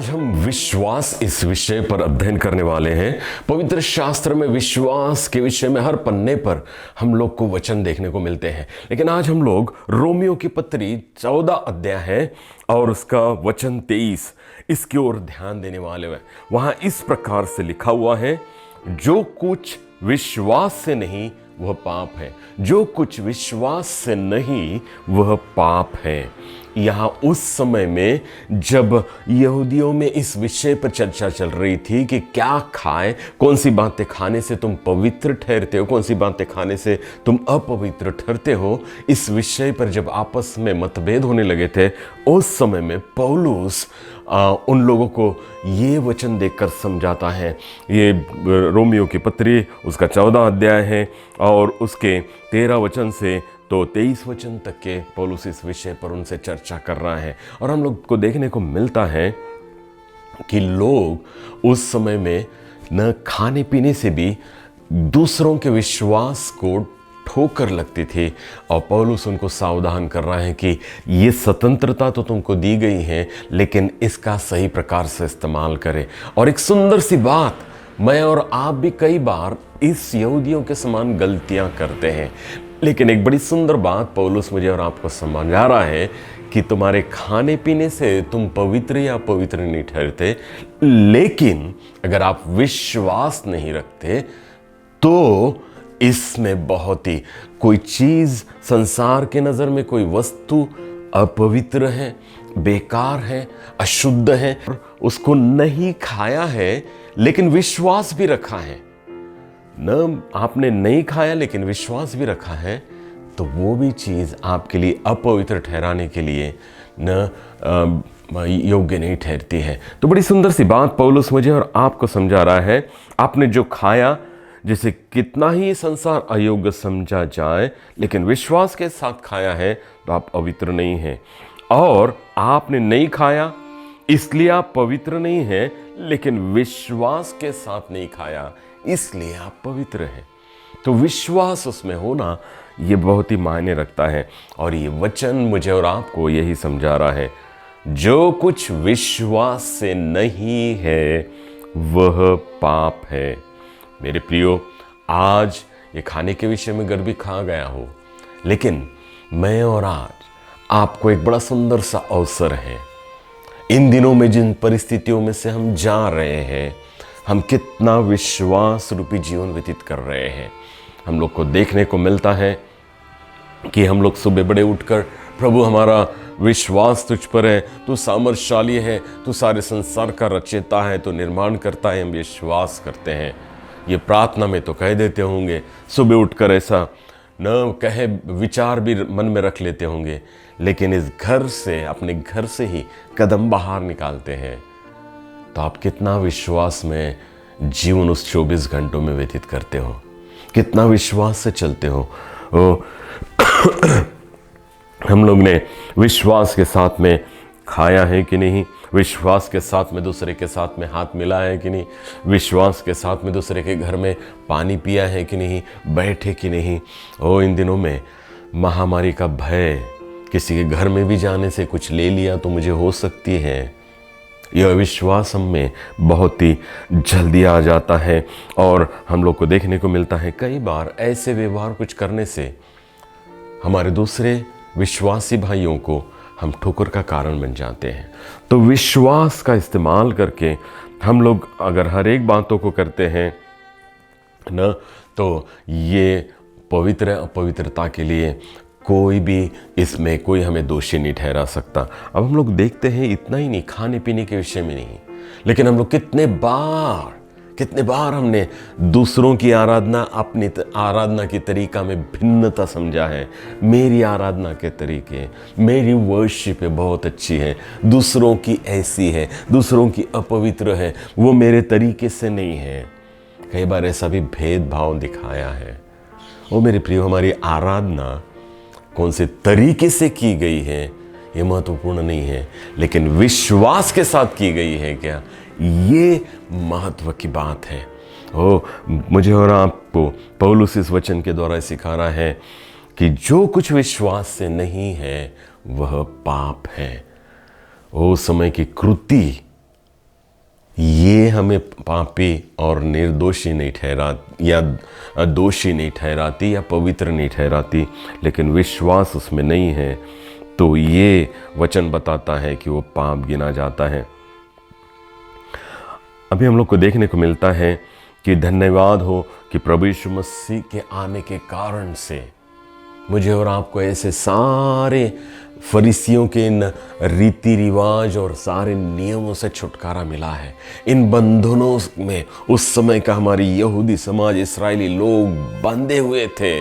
हम विश्वास इस विषय पर अध्ययन करने वाले हैं। पवित्र शास्त्र में विश्वास के विषय में हर पन्ने पर हम लोग को वचन देखने को मिलते हैं, लेकिन आज हम लोग रोमियो की पत्री 14 अध्याय है और उसका वचन 23 इसकी ओर ध्यान देने वाले हैं। वहां इस प्रकार से लिखा हुआ है, जो कुछ विश्वास से नहीं वह पाप है। जो कुछ विश्वास से नहीं वह पाप है। यहाँ उस समय में जब यहूदियों में इस विषय पर चर्चा चल रही थी कि क्या खाएं, कौन सी बातें खाने से तुम पवित्र ठहरते हो, कौन सी बातें खाने से तुम अपवित्र ठहरते हो, इस विषय पर जब आपस में मतभेद होने लगे थे, उस समय में पौलुस उन लोगों को ये वचन देकर समझाता है। ये रोमियो की पत्री उसका 14 अध्याय है और उसके 13 वचन से तो 23 वचन तक के पौलुस इस विषय पर उनसे चर्चा कर रहा है। और हम लोग को देखने को मिलता है कि लोग उस समय में न खाने पीने से भी दूसरों के विश्वास को ठोकर लगती थी, और पौलुस उनको सावधान कर रहा है कि ये स्वतंत्रता तो तुमको दी गई है, लेकिन इसका सही प्रकार से इस्तेमाल करें। और एक सुंदर सी बात, मैं और आप भी कई बार इस यहूदियों के समान गलतियां करते हैं, लेकिन एक बड़ी सुंदर बात पौलुस मुझे और आपको समझा रहा है कि तुम्हारे खाने पीने से तुम पवित्र या अपवित्र नहीं ठहरते, लेकिन अगर आप विश्वास नहीं रखते तो इसमें बहुत ही कोई चीज संसार के नजर में कोई वस्तु अपवित्र है, बेकार है, अशुद्ध है, उसको नहीं खाया है लेकिन विश्वास भी रखा है, न आपने नहीं खाया लेकिन विश्वास भी रखा है, तो वो भी चीज आपके लिए अपवित्र ठहराने के लिए न योग्य नहीं ठहरती है। तो बड़ी सुंदर सी बात पौलुस मुझे और आपको समझा रहा है। आपने जो खाया, जिसे कितना ही संसार अयोग्य समझा जाए, लेकिन विश्वास के साथ खाया है तो आप पवित्र नहीं हैं। और आपने नहीं खाया इसलिए आप पवित्र नहीं हैं, लेकिन विश्वास के साथ नहीं खाया इसलिए आप पवित्र हैं। तो विश्वास उसमें होना ये बहुत ही मायने रखता है। और ये वचन मुझे और आपको यही समझा रहा है, जो कुछ विश्वास से नहीं है वह पाप है। मेरे प्रियो, आज ये खाने के विषय में गर्भी खा गया हो, लेकिन मैं और आज आपको एक बड़ा सुंदर सा अवसर है। इन दिनों में जिन परिस्थितियों में से हम जा रहे हैं, हम कितना विश्वास रूपी जीवन व्यतीत कर रहे हैं। हम लोग को देखने को मिलता है कि हम लोग सुबह बड़े उठकर, प्रभु हमारा विश्वास तुझ पर है, तू सामर्थशाली है, तू सारे संसार का रचयिता है, तू निर्माण करता है, हम विश्वास करते हैं। ये प्रार्थना में तो कह देते होंगे, सुबह उठकर ऐसा न कहे विचार भी मन में रख लेते होंगे, लेकिन इस घर से, अपने घर से ही कदम बाहर निकालते हैं। तो आप कितना विश्वास में जीवन उस 24 घंटों में व्यतीत करते हो, कितना विश्वास से चलते हो। हम लोग ने विश्वास के साथ में खाया है कि नहीं, विश्वास के साथ में दूसरे के साथ में हाथ मिला है कि नहीं, विश्वास के साथ में दूसरे के घर में पानी पिया है कि नहीं, बैठे कि नहीं। इन दिनों में महामारी का भय, किसी के घर में भी जाने से कुछ ले लिया तो मुझे हो सकती है, यह विश्वास हम में बहुत ही जल्दी आ जाता है। और हम लोग को देखने को मिलता है कई बार ऐसे व्यवहार कुछ करने से हमारे दूसरे विश्वासी भाइयों को हम ठोकर का कारण बन जाते हैं। तो विश्वास का इस्तेमाल करके हम लोग अगर हर एक बातों को करते हैं ना, तो ये पवित्र अपवित्रता के लिए कोई भी, इसमें कोई हमें दोषी नहीं ठहरा सकता। अब हम लोग देखते हैं, इतना ही नहीं, खाने पीने के विषय में नहीं, लेकिन हम लोग कितने बार हमने दूसरों की आराधना अपनी आराधना की तरीका में भिन्नता समझा है। मेरी आराधना के तरीके, मेरी वर्शिप बहुत अच्छी है, दूसरों की ऐसी है, दूसरों की अपवित्र है, वो मेरे तरीके से नहीं है। कई बार ऐसा भी भेदभाव दिखाया है। वो मेरे प्रियो, हमारी आराधना कौन से तरीके से की गई है ये महत्वपूर्ण नहीं है, लेकिन विश्वास के साथ की गई है क्या, ये महत्व की बात है। मुझे और आपको पौलुस इस वचन के द्वारा सिखा रहा है कि जो कुछ विश्वास से नहीं है वह पाप है। समय की कृति ये हमें पापी और निर्दोषी नहीं ठहरा या दोषी नहीं ठहराती या पवित्र नहीं ठहराती, लेकिन विश्वास उसमें नहीं है तो ये वचन बताता है कि वो पाप गिना जाता है। अभी हम लोग को देखने को मिलता है कि धन्यवाद हो कि प्रभु यीशु मसीह के आने के कारण से मुझे और आपको ऐसे सारे फरीसियों के इन रीति रिवाज और सारे नियमों से छुटकारा मिला है। इन बंधनों में उस समय का हमारी यहूदी समाज, इस्राएली लोग बंधे हुए थे।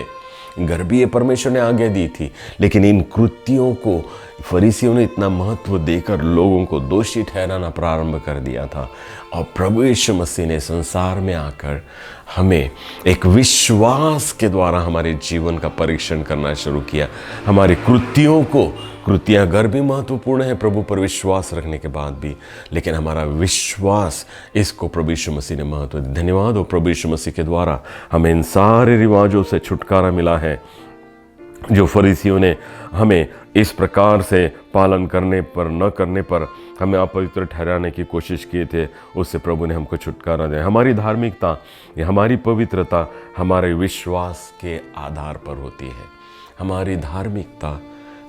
घर भी ये परमेश्वर ने आज्ञा दी थी, लेकिन इन कृत्यों को फरीसियों ने इतना महत्व देकर लोगों को दोषी ठहराना प्रारंभ कर दिया था। और प्रभु यीशु मसीह ने संसार में आकर हमें एक विश्वास के द्वारा हमारे जीवन का परीक्षण करना शुरू किया। हमारे कृतियाँ घर भी महत्वपूर्ण है प्रभु पर विश्वास रखने के बाद भी, लेकिन हमारा विश्वास, इसको प्रभु यीशु मसीह ने महत्व दिया। धन्यवाद हो प्रभु यीशु मसीह के द्वारा हमें इन सारे रिवाजों से छुटकारा मिला है जो फरीसियों ने हमें इस प्रकार से पालन करने पर न करने पर हमें अपवित्र ठहराने की कोशिश किए थे, उससे प्रभु ने हमको छुटकारा दिया। हमारी धार्मिकता या हमारी पवित्रता हमारे विश्वास के आधार पर होती है। हमारी धार्मिकता,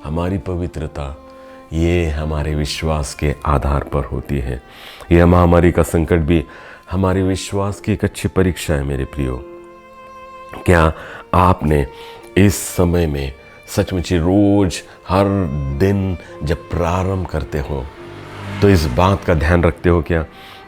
हमारी पवित्रता ये हमारे विश्वास के आधार पर होती है। यह महामारी का संकट भी हमारे विश्वास की एक अच्छी परीक्षा है। मेरे प्रियो, क्या आपने इस समय में सचमुच रोज हर दिन जब प्रारंभ करते हो तो इस बात का ध्यान रखते हो क्या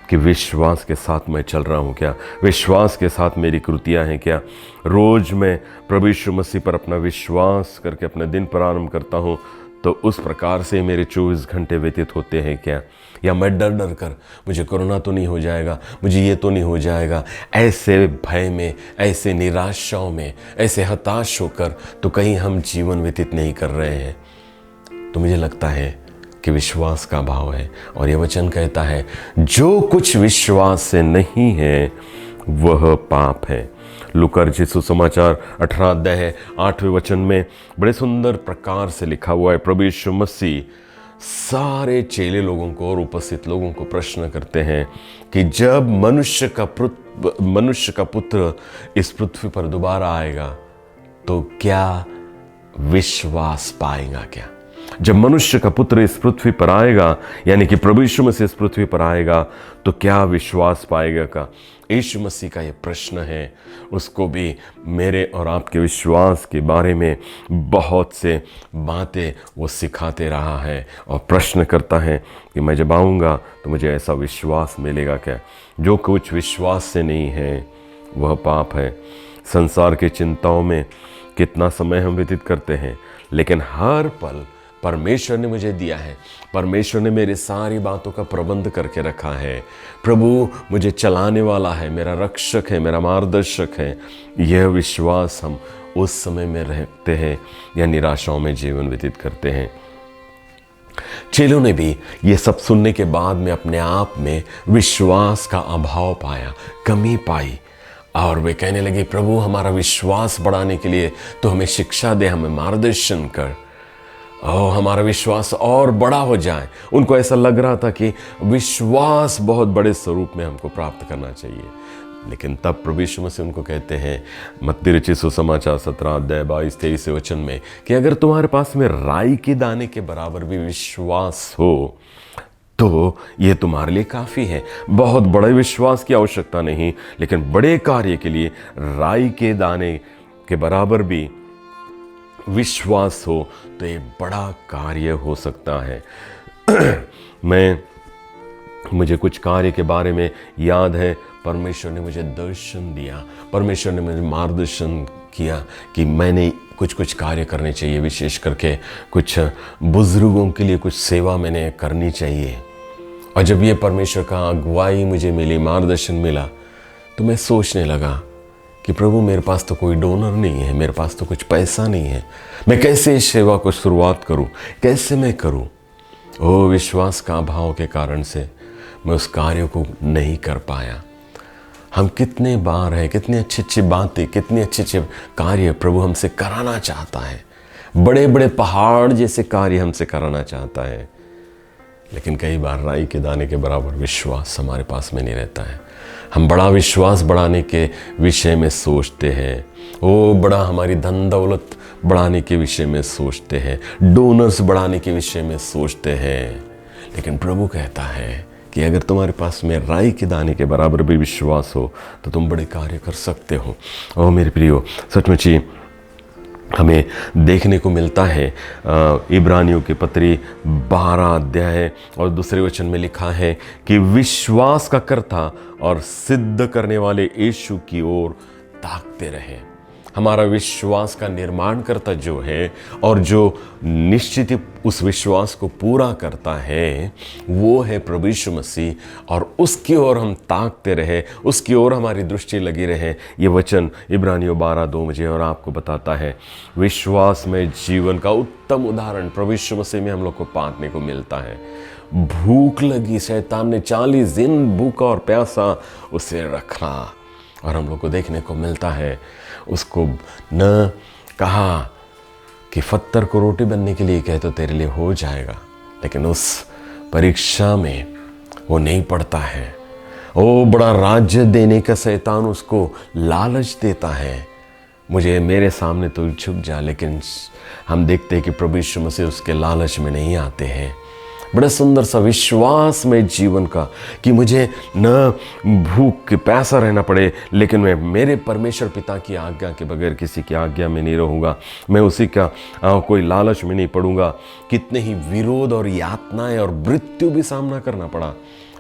कि विश्वास के साथ मैं चल रहा हूँ क्या? विश्वास के साथ मेरी कृतियाँ हैं क्या? रोज मैं प्रभु यीशु मसीह पर अपना विश्वास करके अपना दिन प्रारंभ करता हूँ तो उस प्रकार से मेरे 24 घंटे व्यतीत होते हैं क्या? या मैं डर डर कर मुझे कोरोना तो नहीं हो जाएगा, मुझे ये तो नहीं हो जाएगा, ऐसे भय में, ऐसे निराशाओं में, ऐसे हताश होकर तो कहीं हम जीवन व्यतीत नहीं कर रहे हैं? तो मुझे लगता है कि विश्वास का अभाव है। और यह वचन कहता है जो कुछ विश्वास से नहीं है वह पाप है। लूका रचित सुसमाचार 18 अध्याय 8वें वचन में बड़े सुंदर प्रकार से लिखा हुआ है। प्रभु यीशु मसीह सारे चेले लोगों को और उपस्थित लोगों को प्रश्न करते हैं कि जब मनुष्य का पुत्र इस पृथ्वी पर दोबारा आएगा तो क्या विश्वास पाएगा क्या? जब मनुष्य का पुत्र इस पृथ्वी पर आएगा, यानी कि प्रभु यीशु मसीह इस पृथ्वी पर आएगा तो क्या विश्वास पाएगा का? यीशु मसीह का ये प्रश्न है, उसको भी मेरे और आपके विश्वास के बारे में बहुत से बातें वो सिखाते रहा है और प्रश्न करता है कि मैं जब आऊँगा तो मुझे ऐसा विश्वास मिलेगा क्या? जो कुछ विश्वास से नहीं है वह पाप है। संसार की चिंताओं में कितना समय हम व्यतीत करते हैं, लेकिन हर पल परमेश्वर ने मुझे दिया है। परमेश्वर ने मेरी सारी बातों का प्रबंध करके रखा है। प्रभु मुझे चलाने वाला है, मेरा रक्षक है, मेरा मार्गदर्शक है। यह विश्वास हम उस समय में रखते हैं या निराशाओं में जीवन व्यतीत करते हैं। चेलों ने भी ये सब सुनने के बाद में अपने आप में विश्वास का अभाव पाया, कमी पाई, और वे कहने लगे प्रभु हमारा विश्वास बढ़ाने के लिए तो हमें शिक्षा दे, हमें मार्गदर्शन कर, और हमारा विश्वास और बड़ा हो जाए। उनको ऐसा लग रहा था कि विश्वास बहुत बड़े स्वरूप में हमको प्राप्त करना चाहिए। लेकिन तब प्रभु यीशु मसीह उनको कहते हैं मत्ती रचित सुसमाचार 17 अध्याय 22-23 वचन में कि अगर तुम्हारे पास में राई के दाने के बराबर भी विश्वास हो तो ये तुम्हारे लिए काफ़ी है। बहुत बड़े विश्वास की आवश्यकता नहीं, लेकिन बड़े कार्य के लिए राई के दाने के बराबर भी विश्वास हो तो ये बड़ा कार्य हो सकता है। मुझे कुछ कार्य के बारे में याद है, परमेश्वर ने मुझे दर्शन दिया, परमेश्वर ने मुझे मार्गदर्शन किया कि मैंने कुछ कार्य करने चाहिए, विशेष करके कुछ बुजुर्गों के लिए कुछ सेवा मैंने करनी चाहिए। और जब ये परमेश्वर का अगुवाई मुझे मिली, मार्गदर्शन मिला, तो मैं सोचने लगा कि प्रभु मेरे पास तो कोई डोनर नहीं है, मेरे पास तो कुछ पैसा नहीं है, मैं कैसे इस सेवा को शुरुआत करूं, कैसे मैं करूं? ओ विश्वास का अभाव के कारण से मैं उस कार्य को नहीं कर पाया। हम कितने बार हैं, कितनी अच्छी अच्छी बातें, कितने अच्छे अच्छे कार्य प्रभु हमसे कराना चाहता है, बड़े बड़े पहाड़ जैसे कार्य हमसे कराना चाहता है, लेकिन कई बार राई के दाने के बराबर विश्वास हमारे पास में नहीं रहता है। हम बड़ा विश्वास बढ़ाने के विषय में सोचते हैं, वो बड़ा हमारी धन दौलत बढ़ाने के विषय में सोचते हैं, डोनर्स बढ़ाने के विषय में सोचते हैं। लेकिन प्रभु कहता है कि अगर तुम्हारे पास में राई के दाने के बराबर भी विश्वास हो तो तुम बड़े कार्य कर सकते हो। और मेरे प्रियो, सचमुच ही हमें देखने को मिलता है इब्रानियों की पत्री 12 अध्याय और दूसरे वचन में लिखा है कि विश्वास का कर्ता और सिद्ध करने वाले यीशु की ओर ताकते रहे। हमारा विश्वास का निर्माण करता जो है और जो निश्चित ही उस विश्वास को पूरा करता है वो है प्रभु यीशु मसीह, और उसकी ओर हम ताकते रहे, उसकी ओर हमारी दृष्टि लगी रहे। ये वचन इब्रानियों 12:2 मुझे और आपको बताता है। विश्वास में जीवन का उत्तम उदाहरण प्रभु यीशु मसीह में हम लोग को पाने को मिलता है। भूख लगी, शैतान ने 40 दिन भूखा और प्यासा उसे रखा, और हम लोग को देखने को मिलता है उसको न कहा कि पत्थर को रोटी बनने के लिए कहे तो तेरे लिए हो जाएगा, लेकिन उस परीक्षा में वो नहीं पड़ता है। वो बड़ा राज्य देने का शैतान उसको लालच देता है, मुझे मेरे सामने तो झुक जा, लेकिन हम देखते हैं कि प्रभु यीशु मसीह उसके लालच में नहीं आते हैं। बड़ा सुंदर सा विश्वास में जीवन का कि मुझे न भूख के प्यासा रहना पड़े, लेकिन मैं मेरे परमेश्वर पिता की आज्ञा के बगैर किसी की आज्ञा में नहीं रहूँगा, मैं उसी का कोई लालच में नहीं पड़ूंगा। कितने ही विरोध और यातनाएं और मृत्यु भी सामना करना पड़ा,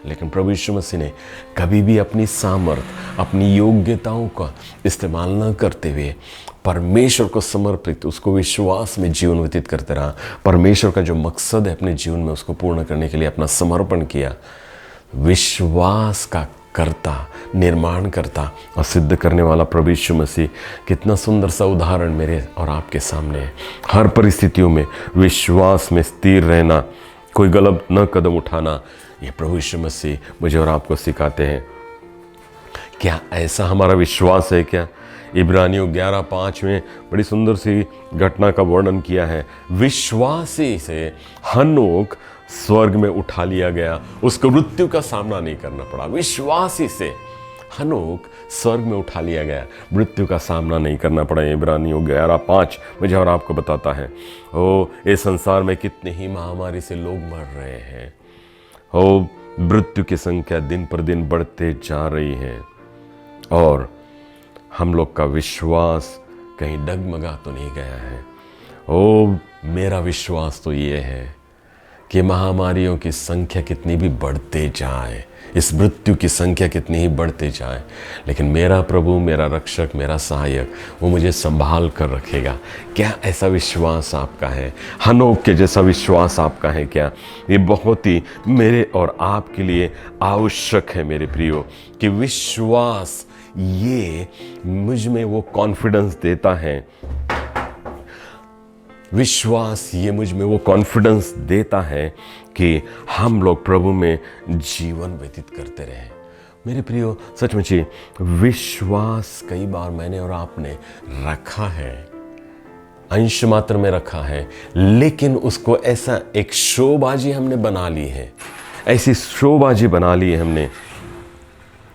लेकिन प्रभु यीशु मसीह ने कभी भी अपनी सामर्थ, अपनी योग्यताओं का इस्तेमाल न करते हुए परमेश्वर को समर्पित उसको विश्वास में जीवन व्यतीत करते रहा। परमेश्वर का जो मकसद है अपने जीवन में उसको पूर्ण करने के लिए अपना समर्पण किया। विश्वास का करता, निर्माण करता और सिद्ध करने वाला प्रभु यीशु मसीह, कितना सुंदर सा उदाहरण मेरे और आपके सामने है। हर परिस्थितियों में विश्वास में स्थिर रहना, कोई गलत न कदम उठाना, ये प्रभु यीशु मसीह मुझे और आपको सिखाते हैं। क्या ऐसा हमारा विश्वास है क्या? इब्रानियों 11:5 में बड़ी सुंदर सी घटना का वर्णन किया है। विश्वासी से हनोक स्वर्ग में उठा लिया गया, उसको मृत्यु का सामना नहीं करना पड़ा। विश्वासी से हनोक स्वर्ग में उठा लिया गया, मृत्यु का सामना नहीं करना पड़ा। इब्रानियों 11:5 मुझे और आपको बताता है। ओ, इस संसार में कितने ही महामारी से लोग मर रहे हैं। ओ, मृत्यु की संख्या दिन पर दिन बढ़ते जा रही है, और हम लोग का विश्वास कहीं डगमगा तो नहीं गया है। ओ, मेरा विश्वास तो ये है कि महामारियों की संख्या कितनी भी बढ़ते जाए, इस मृत्यु की संख्या कितनी ही बढ़ते जाए, लेकिन मेरा प्रभु, मेरा रक्षक, मेरा सहायक, वो मुझे संभाल कर रखेगा। क्या ऐसा विश्वास आपका है? हनोक के जैसा विश्वास आपका है क्या? ये बहुत ही मेरे और आपके लिए आवश्यक है मेरे प्रियो, कि विश्वास ये मुझ में वो कॉन्फिडेंस देता है। विश्वास ये मुझ में वो कॉन्फिडेंस देता है कि हम लोग प्रभु में जीवन व्यतीत करते रहें। मेरे प्रियो, सचमुच ही विश्वास कई बार मैंने और आपने रखा है, अंश मात्र में रखा है, लेकिन उसको ऐसा एक शोबाजी हमने बना ली है, ऐसी शोबाजी बना ली है हमने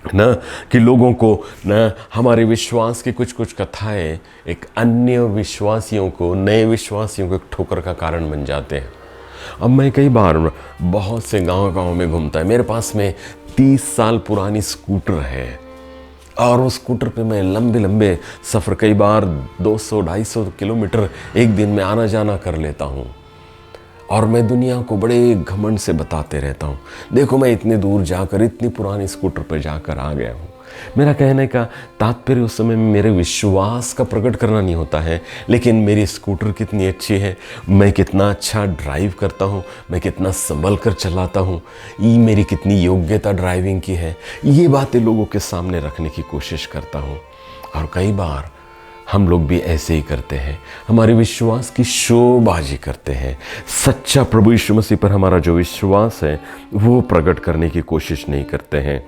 ना, कि लोगों को ना हमारे विश्वास की कुछ कुछ कथाएं एक अन्य विश्वासियों को, नए विश्वासियों को एक ठोकर का कारण बन जाते हैं। अब मैं कई बार बहुत से गांव में घूमता है, मेरे पास में 30 साल पुरानी स्कूटर है, और उस स्कूटर पे मैं लंबे लंबे सफ़र, कई बार 200-250 किलोमीटर एक दिन में आना जाना कर लेता हूँ, और मैं दुनिया को बड़े घमंड से बताते रहता हूँ, देखो मैं इतने दूर जाकर, इतनी पुरानी स्कूटर पर जाकर आ गया हूँ। मेरा कहने का तात्पर्य उस समय में मेरे विश्वास का प्रकट करना नहीं होता है, लेकिन मेरी स्कूटर कितनी अच्छी है, मैं कितना अच्छा ड्राइव करता हूँ, मैं कितना संभल कर चलाता हूँ, ये मेरी कितनी योग्यता ड्राइविंग की है, ये बातें लोगों के सामने रखने की कोशिश करता हूँ। और कई बार हम लोग भी ऐसे ही करते हैं, हमारे विश्वास की शोबाजी करते हैं। सच्चा प्रभु यीशु मसीह पर हमारा जो विश्वास है वो प्रकट करने की कोशिश नहीं करते हैं।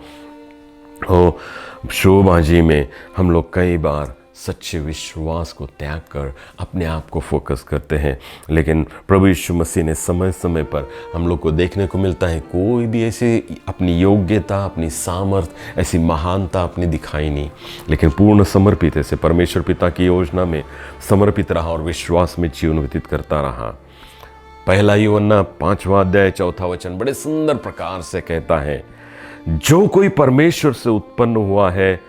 शोबाजी में हम लोग कई बार सच्चे विश्वास को त्याग कर अपने आप को फोकस करते हैं। लेकिन प्रभु यीशु मसीह ने समय समय पर हम लोग को देखने को मिलता है कोई भी ऐसी अपनी योग्यता, अपनी सामर्थ, ऐसी महानता अपनी दिखाई नहीं, लेकिन पूर्ण समर्पित ऐसे परमेश्वर पिता की योजना में समर्पित रहा और विश्वास में जीवन व्यतीत करता रहा। पहला यूहन्ना 5वां अध्याय 4था वचन बड़े सुंदर प्रकार से कहता है, जो कोई परमेश्वर से उत्पन्न हुआ है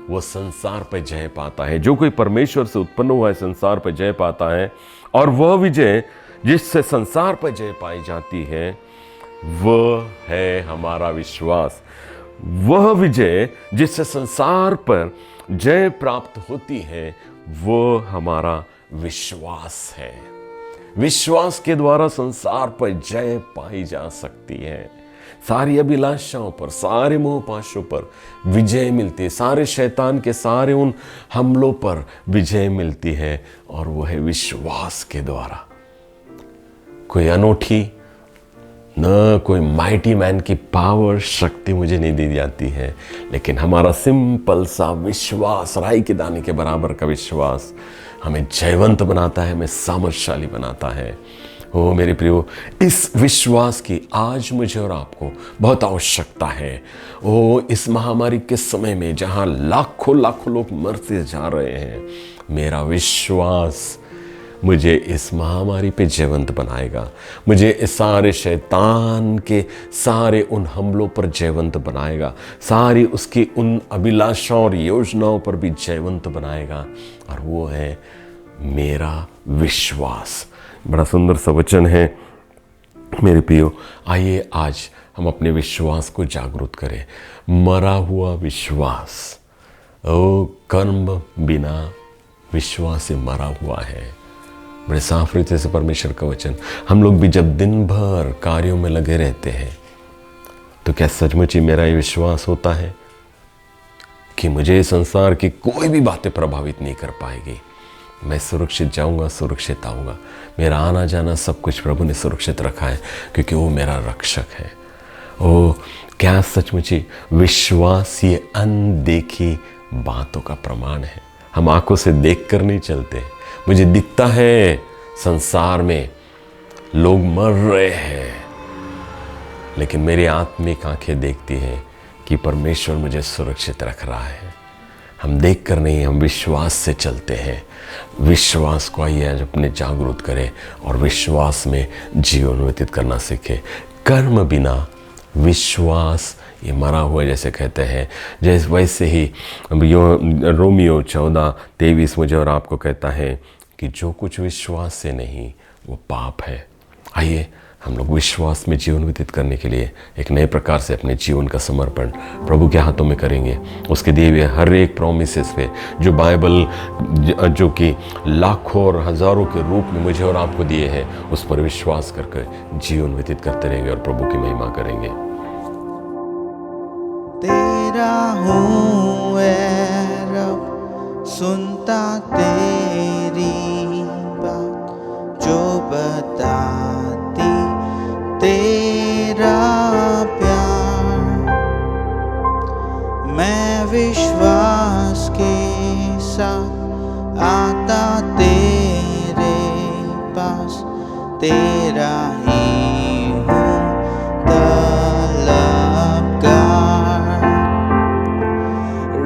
वो संसार पर जय पाता है। जो कोई परमेश्वर से उत्पन्न हुआ है संसार पर जय पाता है, और वह विजय जिससे संसार पर जय पाई जाती है वह है हमारा विश्वास। वह विजय जिससे संसार पर जय प्राप्त होती है वो हमारा विश्वास है। विश्वास के द्वारा संसार पर जय पाई जा सकती है। सारी अभिलाषाओं पर, सारे मोहपाशों पर विजय मिलती है, सारे शैतान के सारे उन हमलों पर विजय मिलती है, और वो है विश्वास के द्वारा। कोई अनोखी न कोई माइटी मैन की पावर, शक्ति मुझे नहीं दी जाती है, लेकिन हमारा सिंपल सा विश्वास, राई के दाने के बराबर का विश्वास हमें जयवंत बनाता है, हमें सामर्थ्यशाली बनाता है। ओ मेरे प्रियो, इस विश्वास की आज मुझे और आपको बहुत आवश्यकता है। ओ इस महामारी के समय में जहां लाखों लाखों लोग मरते जा रहे हैं, मेरा विश्वास मुझे इस महामारी पे जयवंत बनाएगा, मुझे इस सारे शैतान के सारे उन हमलों पर जयवंत बनाएगा, सारी उसकी उन अभिलाषाओं और योजनाओं पर भी जयवंत बनाएगा, और वो है मेरा विश्वास। बड़ा सुंदर सा वचन है मेरे प्रियो। आइए आज हम अपने विश्वास को जागरूक करें। मरा हुआ विश्वास, ओ कर्म बिना विश्वास से मरा हुआ है। बड़े साफ रीति से परमेश्वर का वचन। हम लोग भी जब दिन भर कार्यों में लगे रहते हैं, तो क्या सचमुच ही मेरा ये विश्वास होता है कि मुझे संसार की कोई भी बातें प्रभावित नहीं कर पाएगी? मैं सुरक्षित जाऊंगा, सुरक्षित आऊंगा। मेरा आना जाना सब कुछ प्रभु ने सुरक्षित रखा है, क्योंकि वो मेरा रक्षक है। ओ क्या सचमुच ही विश्वास ये अनदेखी बातों का प्रमाण है। हम आंखों से देख कर नहीं चलते। मुझे दिखता है संसार में लोग मर रहे हैं, लेकिन मेरी आत्मिक आंखें देखती हैं कि परमेश्वर मुझे सुरक्षित रख रहा है। हम देख कर नहीं, हम विश्वास से चलते हैं। विश्वास को आइए आज अपने जागरूक करें और विश्वास में जीवन व्यतीत करना सीखें। कर्म बिना विश्वास ये मरा हुआ, जैसे कहते हैं, जैसे वैसे ही रोमियो 14:23 मुझे और आपको कहता है कि जो कुछ विश्वास से नहीं वो पाप है। आइए हम लोग विश्वास में जीवन व्यतीत करने के लिए एक नए प्रकार से अपने जीवन का समर्पण प्रभु के हाथों में करेंगे। उसके दिए हुए हर एक प्रोमिसेस पे, जो बाइबल जो कि लाखों और हजारों के रूप में मुझे और आपको दिए हैं, उस पर विश्वास करके जीवन व्यतीत करते रहेंगे और प्रभु की महिमा करेंगे। तेरा हूँ ऐ रब, सुनता तेरी बात, जो बताती तेरा प्यार। मैं विश्वास के साथ आता तेरे पास, तेरा ही हूँ तलबगार।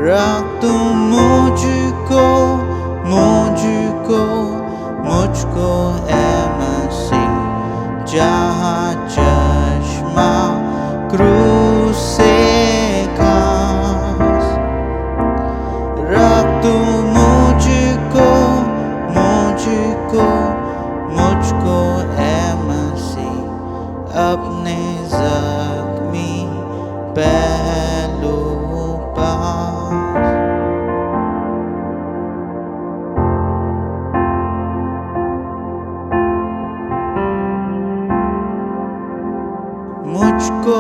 रख तू मुझको ऐ मसीह, जहाँ चश्मा क्रूस से खास। रख तू मुझको ऐ मसीह, अपने ज़ख्मी पहलू पास। मुझको